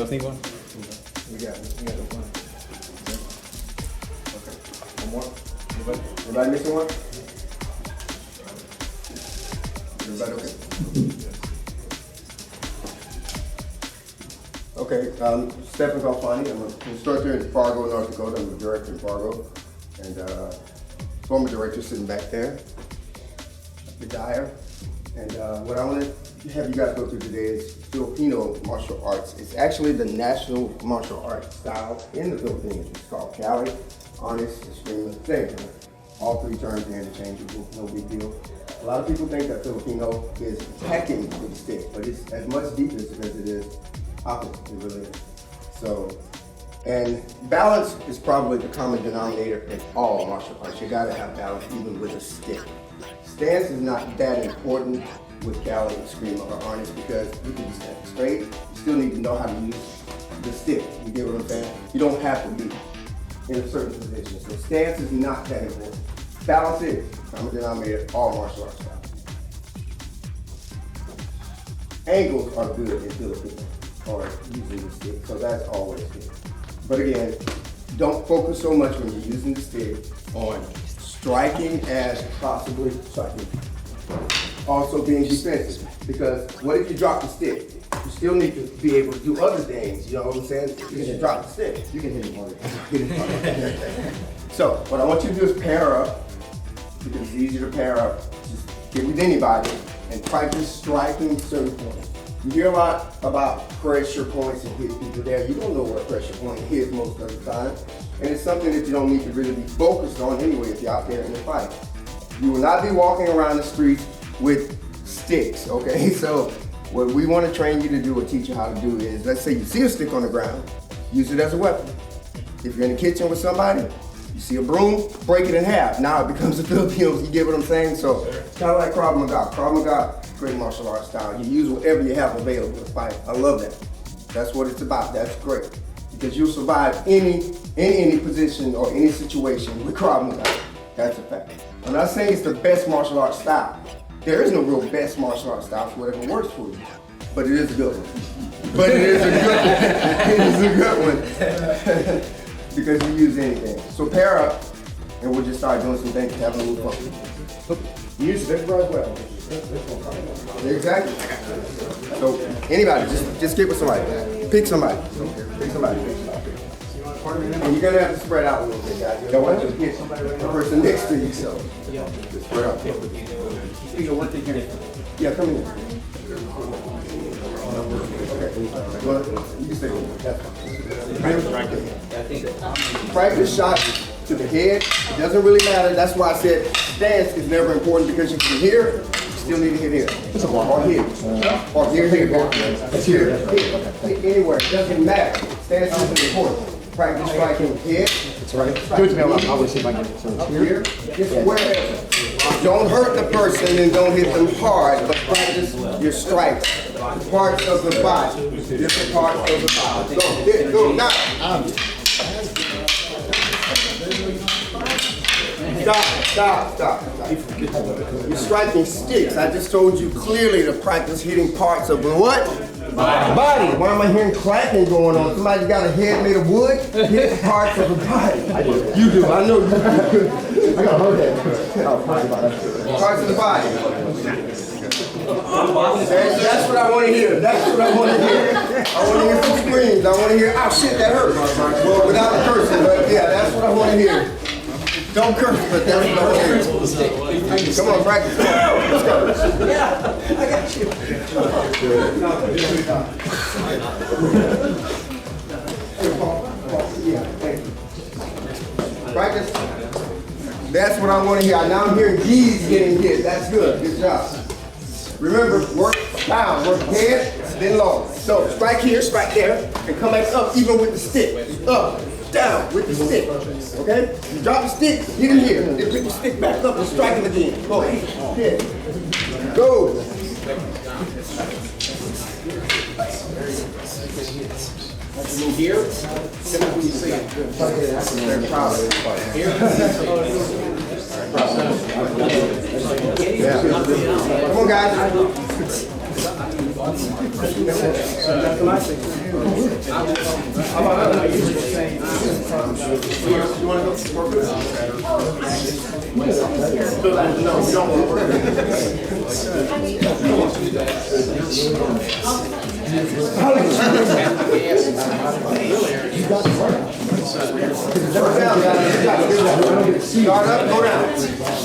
else need one? We got the one. Okay. One more. Anybody missing one? Everybody okay? Okay, Stephen Khalfani. I'm an instructor in Fargo, North Dakota. I'm a director in Fargo. And former director sitting back there, the Dyer. And what I want to have you guys go through today is Filipino martial arts. It's actually the national martial arts style in the Philippines. It's called Cali, honest, extreme, same thing. All three terms are interchangeable, no big deal. A lot of people think that Filipino is attacking with the stick, but it's as much defense as it is opposite, it really is. So, and balance is probably the common denominator in all martial arts. You gotta have balance even with a stick. Stance is not that important with Cali, Extreme, or Honest because you can stand straight. You still need to know how to use the stick. You get what I'm saying? You don't have to be in a certain position. So stance is not that important. Balance is common denominator all martial arts styles. Angles are good in Filipino or using the stick, so that's always good. But again, don't focus so much when you're using the stick on striking as possibly striking. Also being defensive, because what if you drop the stick? You still need to be able to do other things, you know what I'm saying? You can drop the stick. You can hit it harder. So what I want you to do is pair up, because it's easier to pair up. Just get with anybody and practice striking certain points. You hear a lot about pressure points and hitting people there. You don't know where pressure point is most of the time. And it's something that you don't need to really be focused on anyway if you're out there in the fight. You will not be walking around the streets with sticks, okay? So what we want to train you to do or teach you how to do is, let's say you see a stick on the ground, use it as a weapon. If you're in the kitchen with somebody, you see a broom, break it in half. Now it becomes a Filipino, you get what I'm saying? So it's kind of like Krav Maga. Krav Maga, great martial arts style. You use whatever you have available to fight. I love that. That's what it's about, that's great. Because you'll survive in any position or any situation with Krav Maga. That's a fact. I'm not saying it's the best martial arts style. There is no real best martial arts style for whatever works for you. But it is a good one. But it is a good one. It is a good one. Because you use anything. So pair up, and we'll just start doing some things, having a little fun. Use this as well. Exactly. So anybody, just get with somebody. Pick somebody. Pick somebody. And you're gonna have to spread out a little bit, guys. You don't want to hit the person next to you, so just spread out. Yeah, come in. Okay. You can stay with me. Practice shots to the head. It doesn't really matter. That's why I said stance is never important because you can hear. Still need to hit here. Or here. Or here. It's here. Anywhere. It doesn't matter. Stance is important. Practice striking head. That's right. Good to me. I'll always see if I can get some Here. Just wherever. Don't hurt the person and don't hit them hard, but practice your strikes. Parts of the body. Different parts of the body. Go. Hit. Go. Now. Stop. You're striking sticks. I just told you clearly to practice hitting parts of the what? Body. Why am I hearing clacking going on? Somebody got a head made of wood? Hit parts of the body. I do. You do. I know you do. I got heard that. Parts of the body. That's what I want to hear. That's what I want to hear. I want to hear some screams. I want to hear, oh shit, that hurt. Well, without the cursing, but yeah, that's what I want to hear. Don't curse, but that's what I want to hear. Come on, practice. Let's go. Yeah, I got you. Practice. That's what I want to hear. Now I'm hearing G's getting hit. That's good. Good job. Remember, work down, work head, then low. So strike here, strike there, and come back up even with the stick. Up, down with the stick. Okay? You drop the stick, hit him here. Then pick the stick back up and strike him again. Go ahead. Hit. Go. Move here. Very proud of it. Here. Yeah. Come on, guys. Start up, go down.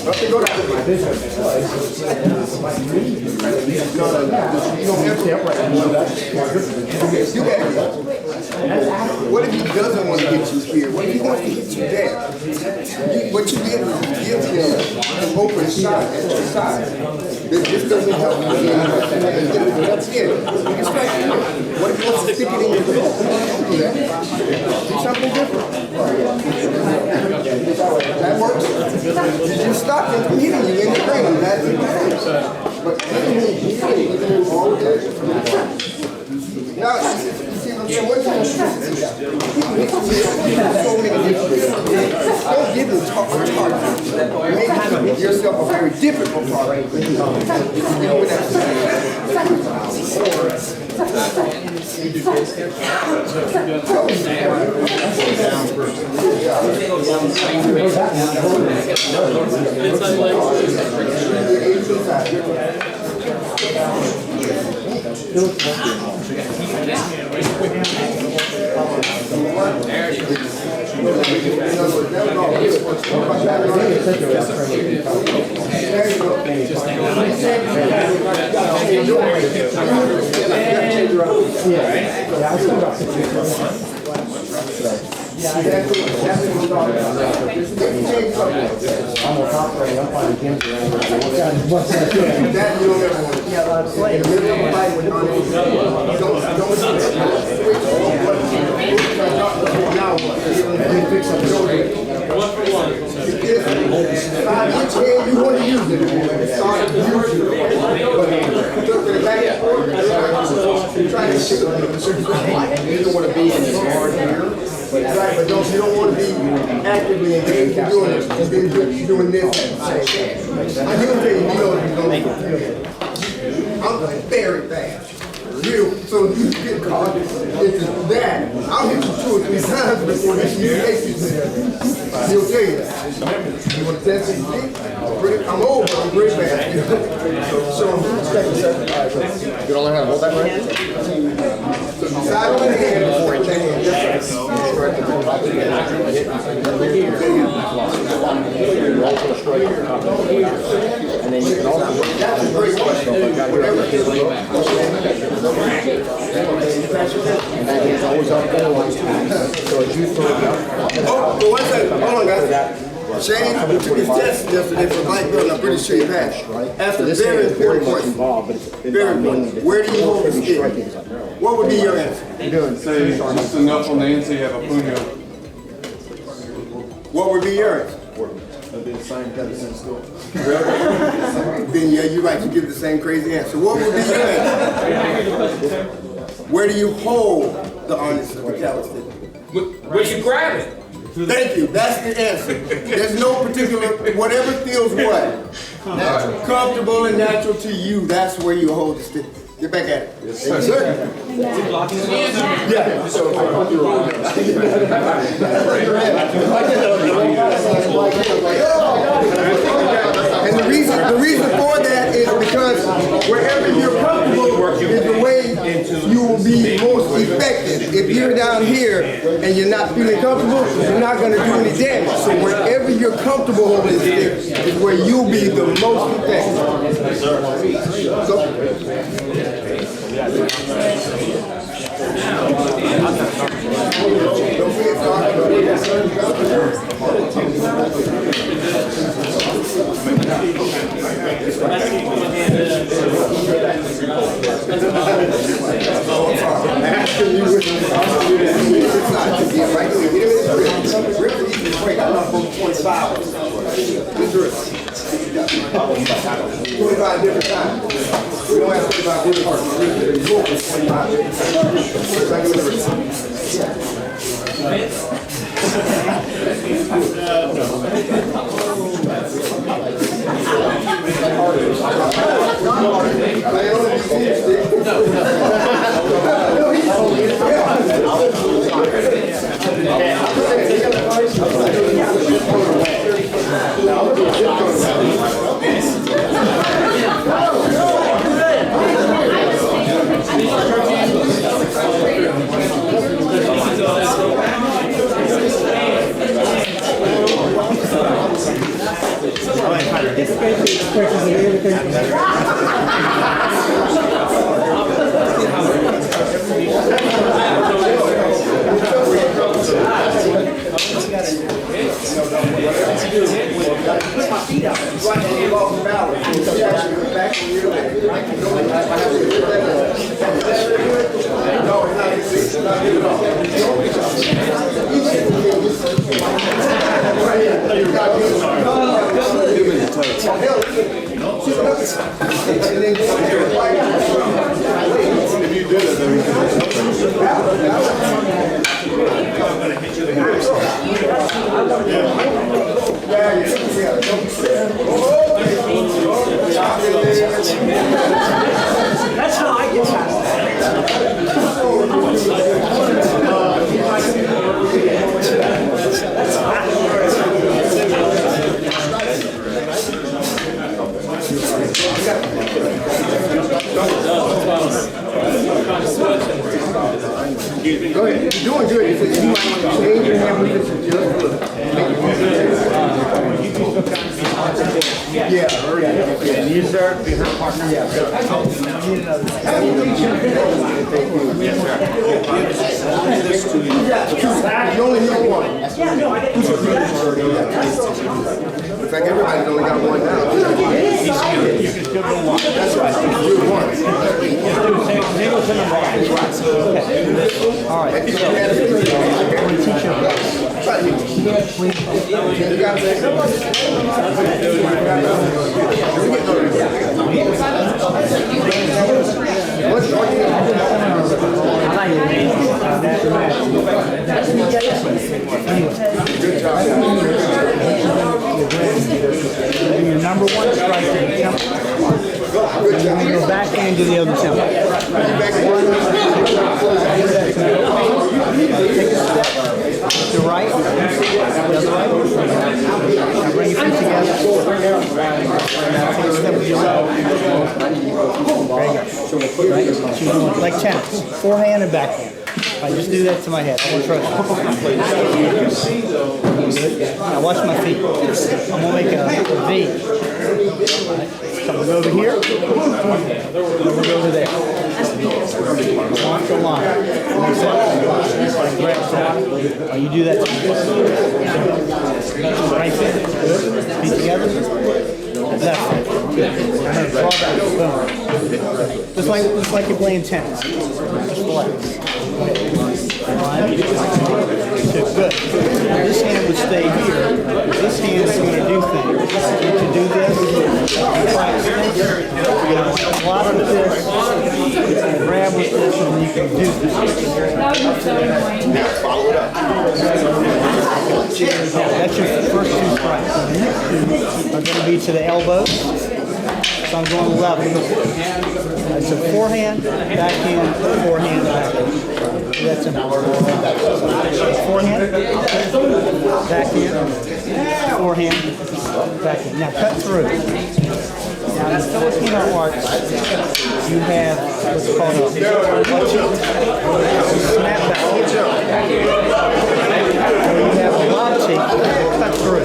Up and go down. No, you don't have to upright. You got it. What if he doesn't want to get you here? What if he wants to get you there? What you did was give him an open shot at your side. This doesn't help you. That's it. What if you want to stick it in your throat? Don't do that. Do something different. That works. You stop him from hitting you in the brain. That's it. But all day. Now, you see what I'm saying? What kind of so many different. Don't give him target. Make yourself a very difficult target. You know what that's you want to use it. You don't want to be in the hard here. Right, but you don't want to be actively engaged in doing it. And then you're doing this at the same time. I do think you know you're going to I'm very fast. So you get caught into that. I'll hit you 2 or 3 times before this new cases. He'll tell you that. You want to test it? I'm old, but I'm pretty fast. So you don't learn how to hold that right? So side of the hand before the hand. And then you can also that's a great question. And that is always up there one time. So as you throw it up. Oh, but one second. Hold on, guys. Shane took his test yesterday for black belt, and I'm pretty sure he passed. After this very important question. Very important. Where do you hold the stick? What would be your answer? Say just enough on the inside, have a punyo. What would be your answer? That'd be the same kind of sense still. Then yeah, you're right. You give the same crazy answer. What would be your answer? Where do you hold the honest metallic stick? Where you grab it? Thank you. That's the answer. There's no particular, whatever feels what? Comfortable and natural to you, that's where you hold the stick. Get back at it. Yes, sir. Yeah. And the reason for that is because wherever you're comfortable is the way you will be most effective. If you're down here and you're not feeling comfortable, you're not going to do any damage. So wherever you're comfortable holding this is where you'll be the most effective. So, different times. We don't have 25 really hard. It's 25. No. That's how I get past Go ahead. You're doing good. If you might want to change your hand position just a little. Yeah. You, sir, be her partner. Yeah. You only need one. In fact, everybody's only got one now. You can still go one. That's right. You do one. Singles in the bar. All right. So, I'm going to teach you. You got it. What's your Good job. Your number one strike in the temple. Good job. And your back hand to the other temple. Take a step to right, the other right. Now bring your feet together. Now take a step with your left. Very good. Right? So you're doing like tennis, forehand and backhand. I just do that to my head. I want to try that. Now watch my feet. I'm going to make a V. Right. So I'm going to go over here. I'm going to go over there. Launch the line. You do that to me. Right foot. Feet together. Left foot. Draw back. Boom. Just like you're playing tennis. Just relax. One, two, good. Now this hand would stay here. This hand is going to do things. To do this, practice. You know, block with this, grab with this, and you can do this. Follow it up. That's your first two strikes. The next two are going to be to the elbows. So I'm going level. It's a forehand, backhand, forehand, backhand. That's enough. Forehand, backhand, forehand, backhand. Now cut through. Now in Filipino arts, you have what's called a snap back. You have a lachi, cut through.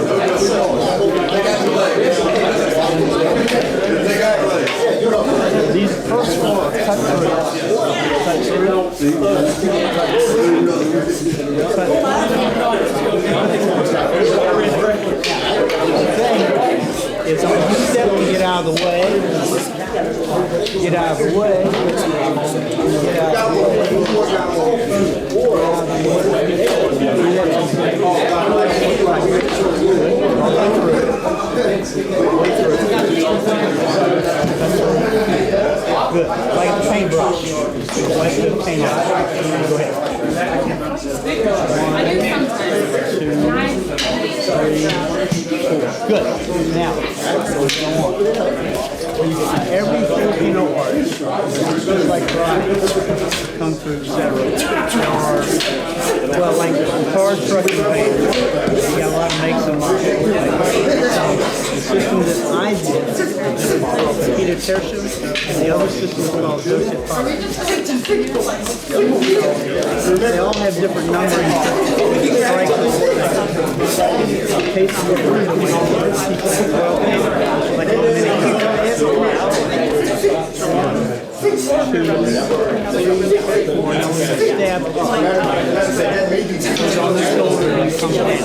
These first four are cut through. Cut through. It's on one step to get out of the way. Get out of the way. Get out of the way. Good. Like a paintbrush. Like a paintbrush. Go ahead. 1, 2, 3, Good. Now, every Filipino art, just like karate, kung fu, etc. There are, well, like guitar, truck, and band. You got a lot of makes and models. The system that I did is called Peter Tertium, and the other system is called Joseph Fox. They all have different numbering strikes. Case of like a mini stab on the shoulder and come down. And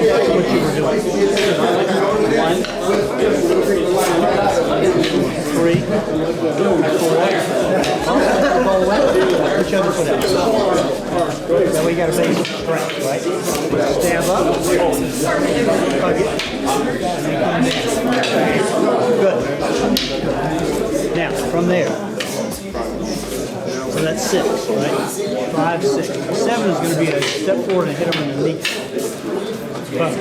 that's what you were doing. 1, 3, 4. Put your other foot out. Then we got a basic strength, right? Stab up, hug it, and then come down. Good. Now, from there. So that's 6, right? 5, 6. 7 is going to be a step forward and hit them in the knee. Boom.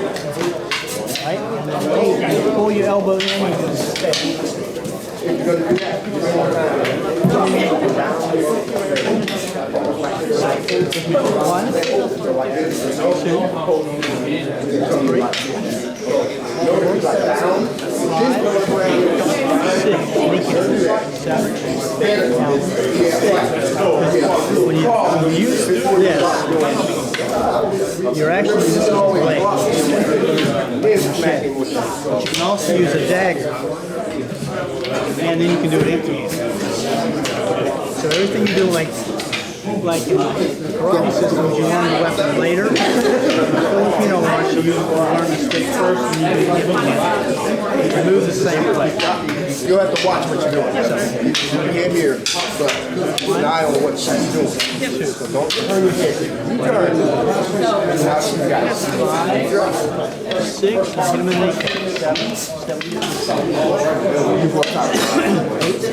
Right? And then 8, you pull your elbow in and you step. One, two, 3, 4, 5, 6, 7. When you use this, you're actually just going to play. You can also use a dagger, and then you can do it empty-handed. So everything you do, like in the karate systems, you learn the weapon later. In the Filipino arts, you learn the stick first, and you do it empty-handed. You move the same way. You'll have to watch what you're doing. You can't hear, but keep an eye on what she's doing. So don't turn your head. You turn. Now she's got it. 6, hit him in the knee. 7.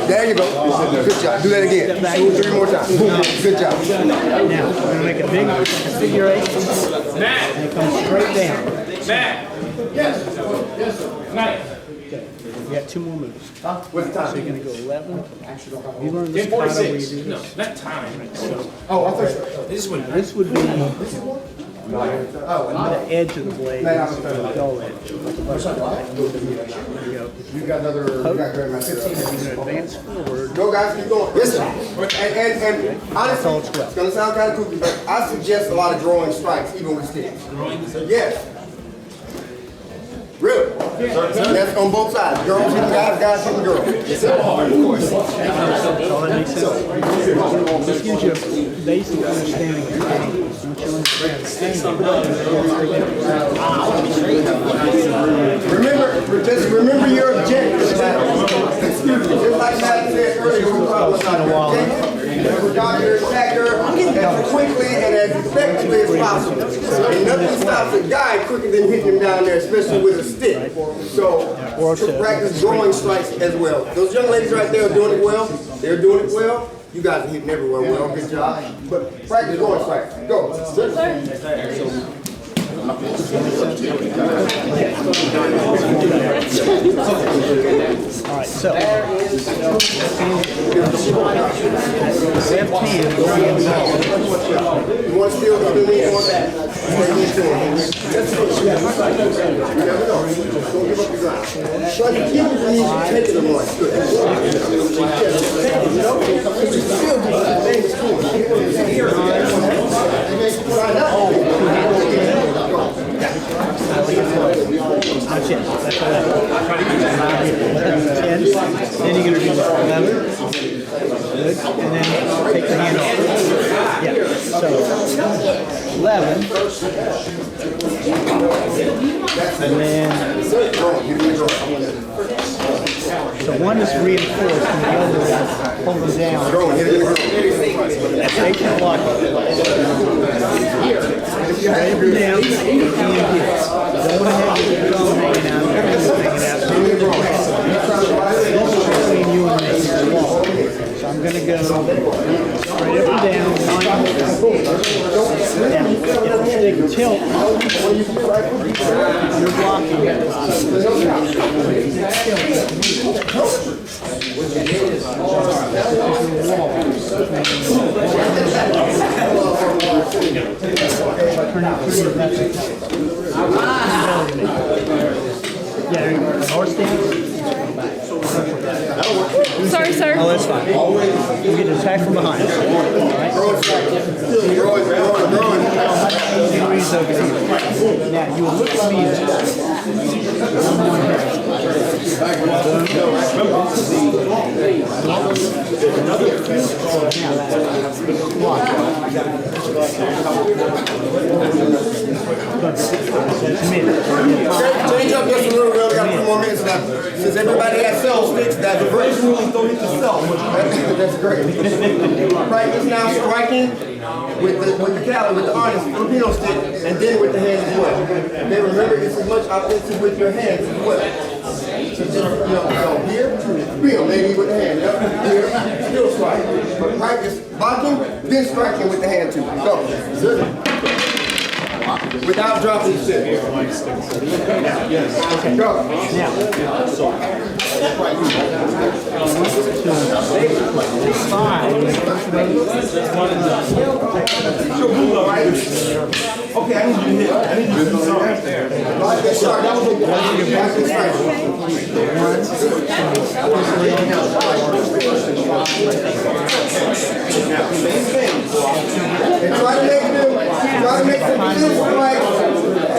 There you go. Good job. Do that again. 2 or 3 more times. Good job. Now, we're going to make a big figure 8. Matt! And it comes straight down. Matt! Yes. Matt. Okay. You got 2 more moves. What's the time? So you're going to go 11. You learn this part where you do No, this. not time. Oh, I thought This one. This would be the edge of the blade. This is the dull edge. There you go. you got another. You got very much. You're going to advance forward. Go guys, keep going. Listen. And honestly, all 12. it's gonna sound kind of kooky, but I suggest a lot of drawing strikes, even with sticks. Yes. Really? That's on both sides. Girls hitting guys, guys hitting girls. Yes, sir. Of course. All that makes sense. This gives you a basic understanding of the game. Once you Remember your objectives. Excuse me. Just like Matt said earlier, we talked about we're down here attack her as quickly and as effectively as possible. And nothing stops a guy quicker than hitting him down there, especially with a stick. So practice drawing strikes as well. Those young ladies right there are doing it well. They're doing it well. You guys are hitting everywhere well. Good job. But practice drawing strikes. Go. All right, so 17 is bringing You want to steal the lead on that? You never know. Don't give up the ground. So you keep it from you taking them on. Good. You know, you still do the same school. That's it. That's all that. 10. Then you're going to do 11. Good. And then take the hand off. Yeah. So 11. And then so one is reinforced and the other is holding down. Take your block. Straight up and down. And hit. Don't want to have your thumb hanging out. Your fingers hanging out. This is between you and me. So So I'm going to go straight up and down. Now, if the stick tilt, you're blocking. Yeah, horse stance. Sorry, sir. Oh, that's fine. You get attacked from behind. All right. Degrees over here. Now you will look at me. Change up just a little bit. We got a few more minutes left. Since everybody has cell sticks, that's a great rule. Don't hit the cell. That's great. Practice now striking with the cali, with the honest Filipino stick, and then with the hands as well. Okay, remember, it's as much offensive with your hands as well. So just, so here, feel, maybe with the hand. Yep. Here, still strike. But practice blocking, then striking with the hand too. Go. Without dropping the stick. Okay. Go. Now, 5. Okay, I need you to hit. I need you to hit. That was a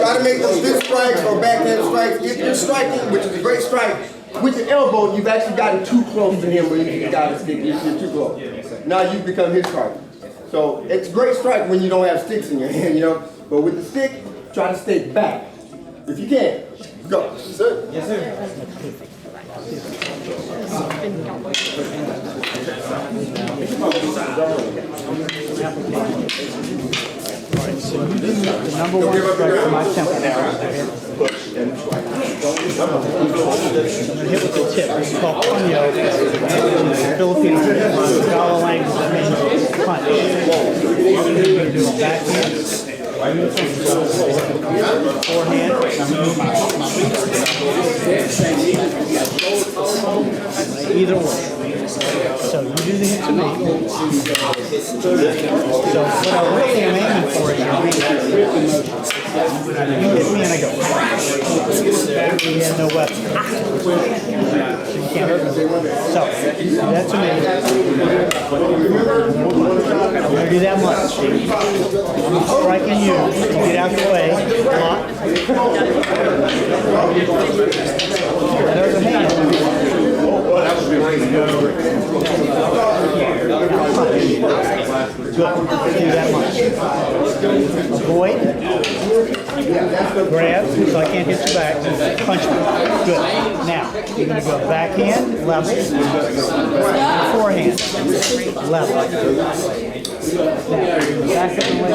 try to make those fist strikes or backhand strikes. If you're striking, which is a great strike, with your elbow, you've actually gotten too close to him when you got a stick. You're too close. Now you've become his target. So it's a great strike when you don't have sticks in your hand, But with the stick, try to stay back. If you can, go. Sir. Yes, sir. So you do the number one strike for my temple. I'm going to hit with the tip. It's called punyo. Filipino Tagalog language that means punch. You do a backhand. Forehand. Either way. So you do the hit to me. So what I really am aiming for is your reach. You hit me and I go. You have no weapon. So you can't hurt me. So that to me. I'm going to do that much. I'm striking you. You get out the way. Block. There's a hand. Good. Do that much. Avoid. Grab, so I can't hit you back. Punch me. Good. Now, you're going to go backhand, level. Forehand, level. Now, back up and let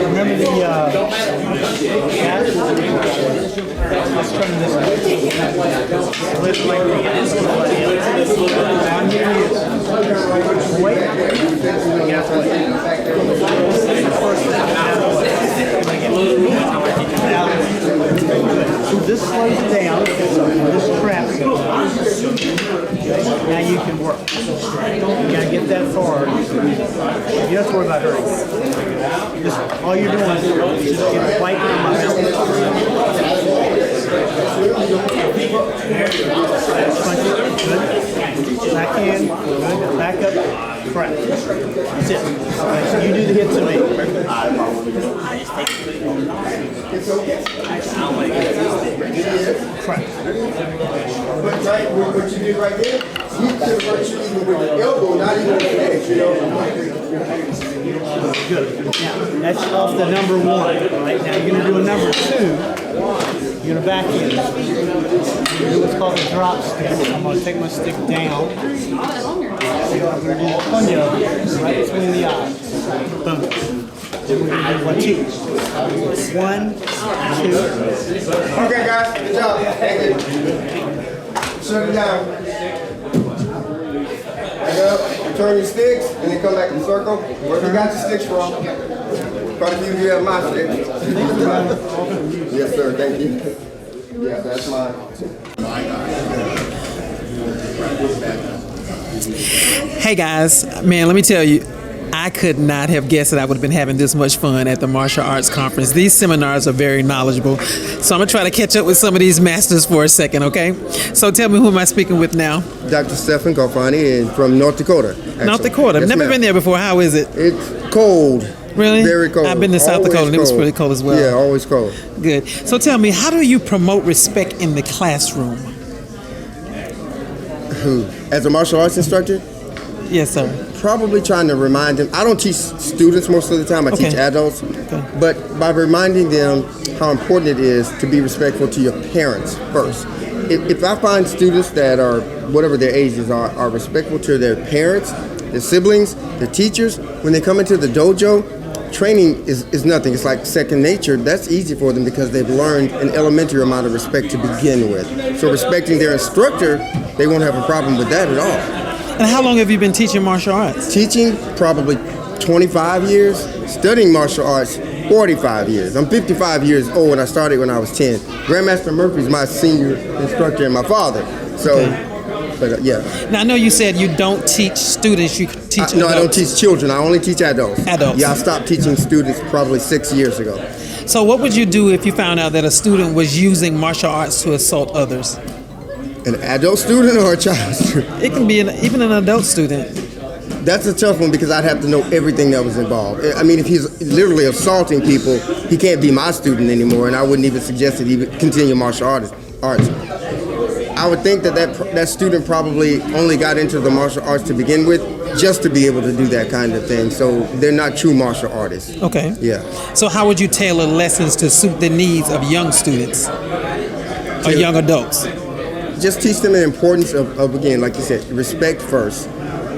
remember the let's turn this lift like this. I'm here to use. Wait. Get out the way. This slows down. This traps it. Now you can work. You gotta get that far. You don't have to worry about hurting. Just all you're doing is just get right in my mouth. Punch it. Good. Backhand. Good. Back up. Crap. That's it. Right, so you do the hit to me. It's okay. Crap. what you did right there, you could have hurt you even with the elbow, not even with the leg, you know? Good. Now, that's off the number 1. Right now, you're going to do a number 2. You're going to back in. You're going to do what's called a drop stick. I'm going to take my stick down. I'm going to do a punyo right between the eyes. Boom. We're going to do 1, 2. 1, 2. Okay, guys, good job. Thank you. Shut it down. Back up, turn your sticks, and then come back in circle. Where you got your sticks from? Quite a few of you have my sticks. Yes, sir, thank you. Yeah, that's mine. Hey guys, man, let me tell you, I could not have guessed that I would have been having this much fun at the martial arts conference. These seminars are very knowledgeable. So I'm gonna try to catch up with some of these masters for a second, okay? So tell me, who am I speaking with now? Dr. Stephen Khalfani and from North Dakota. Actually. North Dakota. I've Yes, never ma'am. been there before. How is it? It's cold. Really? Very cold. I've been to South Always Dakota and it was cold. pretty cold as well. Yeah, always cold. Good. So tell me, how do you promote respect in the classroom? As a martial arts instructor, Yes, sir. probably trying to remind them. I don't teach students most of the time. I teach adults. But by reminding them how important it is to be respectful to your parents first. If I find students that are, whatever their ages are respectful to their parents, their siblings, their teachers, when they come into the dojo, training is nothing. It's like second nature. That's easy for them because they've learned an elementary amount of respect to begin with. So respecting their instructor, they won't have a problem with that at all. And how long have you been teaching martial arts? Teaching, probably 25 years. Studying martial arts, 45 years. I'm 55 years old and I started when I was 10. Grandmaster Murphy's my senior instructor and my father. So, but yeah. Now, I know you said you don't teach students, you teach adults. No, I don't teach children. I only teach adults. Adults. Yeah, I stopped teaching students probably 6 years ago. So what would you do if you found out that a student was using martial arts to assault others? An adult student or a child student? It can be even an adult student. That's a tough one because I'd have to know everything that was involved. I mean, if he's literally assaulting people, he can't be my student anymore, and I wouldn't even suggest that he would continue martial arts. I would think that student probably only got into the martial arts to begin with just to be able to do that kind of thing. So they're not true martial artists. Okay. Yeah. So how would you tailor lessons to suit the needs of young students or young adults? Just teach them the importance of again, like you said, respect first.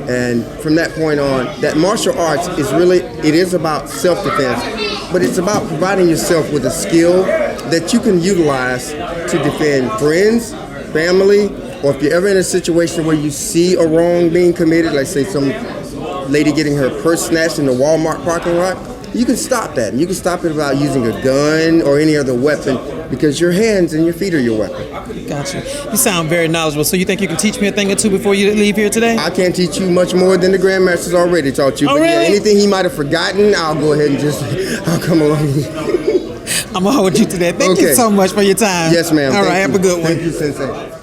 And from that point on, that martial arts is about self-defense, but it's about providing yourself with a skill that you can utilize to defend friends, family, or if you're ever in a situation where you see a wrong being committed, like say some lady getting her purse snatched in the Walmart parking lot, you can stop that. You can stop it without using a gun or any other weapon because your hands and your feet are your weapon. Gotcha. You sound very knowledgeable. So you think you can teach me a thing or two before you leave here today? I can't teach you much more than the Grandmaster's already taught you. Oh, but yeah, really? anything he might have forgotten, I'll go ahead and I'll come along. I'm going to hold you to that. Thank you so much for your time. Yes, ma'am. All right, Thank have a you. good one. Thank you, Sensei.